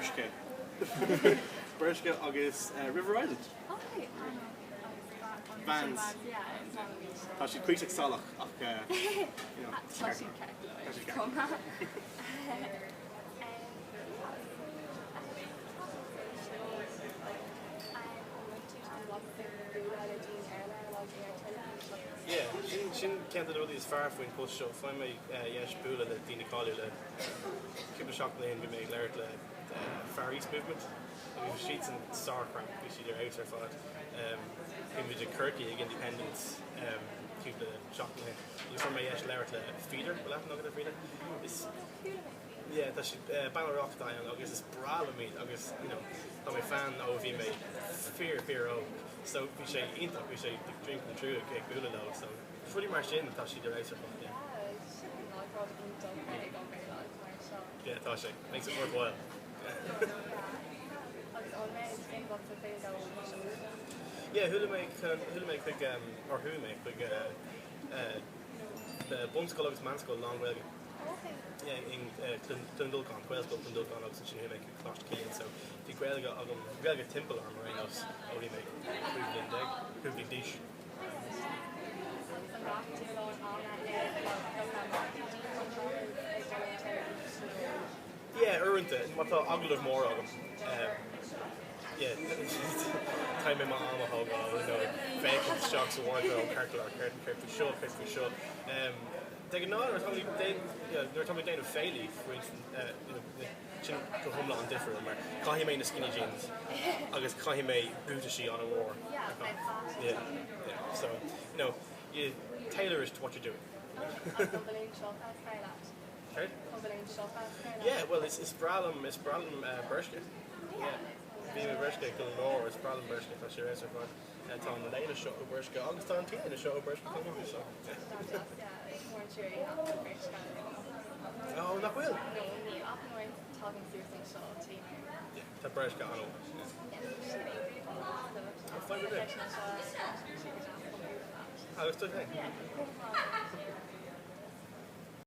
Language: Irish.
Bershka. Bershka agus River Island. Okay. Vans. Tá si cuiiteach salach ach Tá si ceach. Yeah, sin ceanta rudí is fear faoin post seo fáin mé dhéis buúla le daoine cáú le cúpla seach léon bhí mé léir le Far East movement. Bhí sheets an Starcraft bhí siidir out ar fád. Bhí muidir Kirky ag independence cúpla seach léon. Bhí fáin mé dhéis léir le feeder, bhil leat nógad a feeder. Yeah, tá si Ballarach daon agus is brála míad agus tá mé fan ó bhí mé fear ó. So we say intach, we say drinking through a cake bula though. So fully marched in, thought she did race or something. Yeah, thought she makes it worthwhile. Yeah, who make quick or who make quick the bumskull agus manskull long way. Yeah, in Dundalcan, Quailskull Dundalcan agus sin make closh key so the Grailga temple armor right us only make Hoovling dish. Yeah, Urunta, what the Ogler more of them. Yeah, time in my armor hog, fake shocks of wardrobe, careful show. They know they're talking down to Failey, for instance, chin go home on different, where Cahi made the skinny jeans, August Cahi made bootishy on a war. Yeah. So, you tailor to what you're doing. Sorry? Yeah, well, it's Bralum Bershka. Yeah. Being a Bershka, Gilnor, it's Bralum Bershka, that's your answer for it. It's on the latest show of Bershka, August on Tia, the show of Bershka, so. Oh, not well. Yeah, the Bershka on it. I was still